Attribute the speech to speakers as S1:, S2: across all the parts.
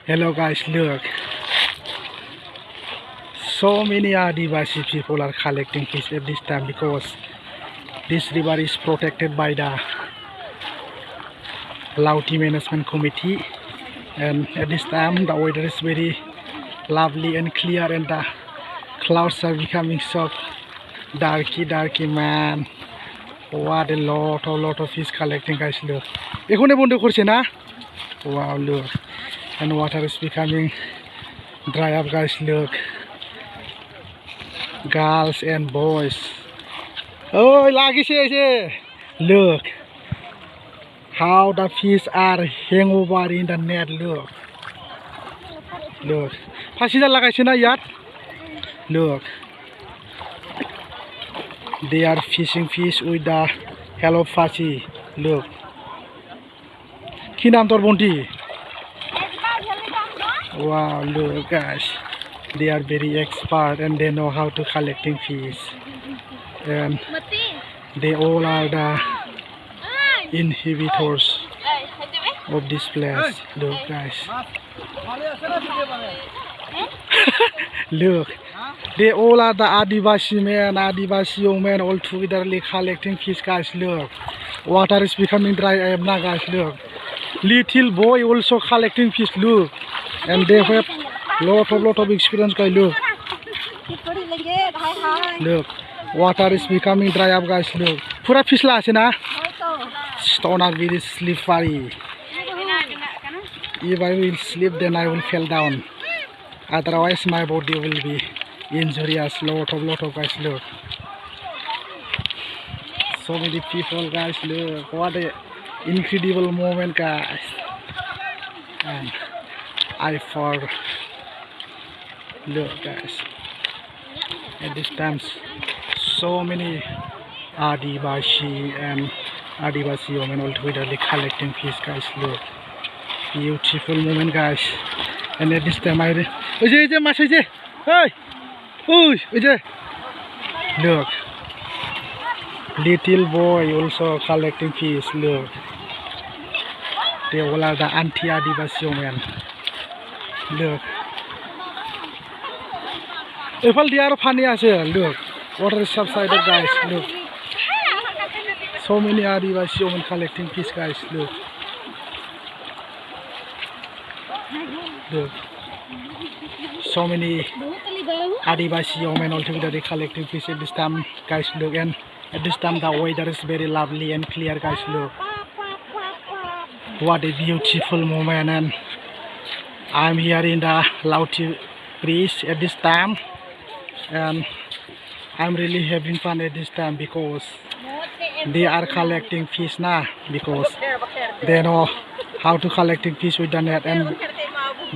S1: Hello guys, look. So many Adivasi people are collecting fish at this time because this river is protected by the Laoti Management Committee, and at this time the weather is very lovely and clear and the clouds are becoming so darky man. What a lot of fish collecting guys, look. Ekhone bondo korche na? Wow, look. And water is becoming dry up guys, look. Girls and boys. Oh, look how the fish are hang over in the net. Look. Look. They are fishing fish with the hello fashi. Look. Kinam tor bonti. Wow, look guys. They are very expert and they know how to collecting fish. And they all are the inhibitors of this place. Look guys. Look. They all are the Adivasi men, Adivasi young men all together collecting fish guys. Look. Water is becoming dry now guys. Look. Little boy also collecting fish. Look. And they have lot of experience guys. Look, water is becoming dry up guys. Look, pura fish la ase na. Stone are very slippery. If I will slip, then I will fall down. Otherwise, my body will be injurious. Lot of guys. Look, so many people guys. Look, what a incredible moment guys. And look guys, at this time so many Adivasi and Adivasi women all together collecting fish guys. Look, beautiful moment guys. And at this time look, little boy also collecting fish. Look, they all are the anti-Adivasi women. Look. If all the are funny as well, look. Water is subsided guys, look. So many Adivasi women collecting fish guys, look. Look. So many Adivasi women all together collecting fish at this time guys, look. And at this time the weather is very lovely and clear guys, look. What a beautiful moment. And I'm here in the Laoti Bridge at this time, and I'm really having fun at this time because they are collecting fish now, because they know how to collecting fish with the net and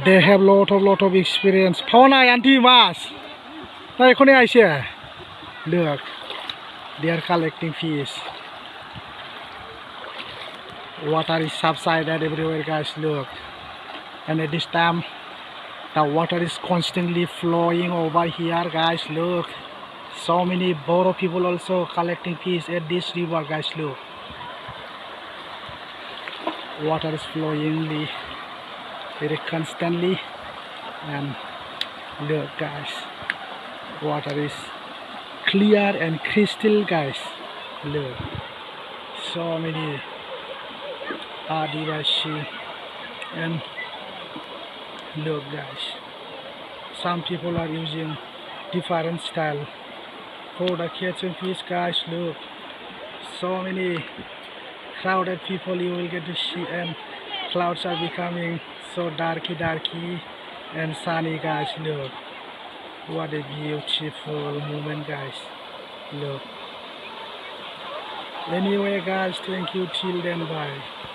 S1: they have lot of experience. Look, they are collecting fish. Water is subsided everywhere guys, look. And at this time the water is constantly flowing over here guys. Look, so many Boro people also collecting fish at this river guys. Look, water is flowing very constantly, and look guys, water is clear and crystal guys. Look, so many Adivasi. And look guys, some people are using different style for the catching fish guys. Look, so many crowded people you will get to see, and clouds are becoming so darky and sunny guys. Look, what a beautiful moment guys. Look. Anyway guys, thank you, till then, bye.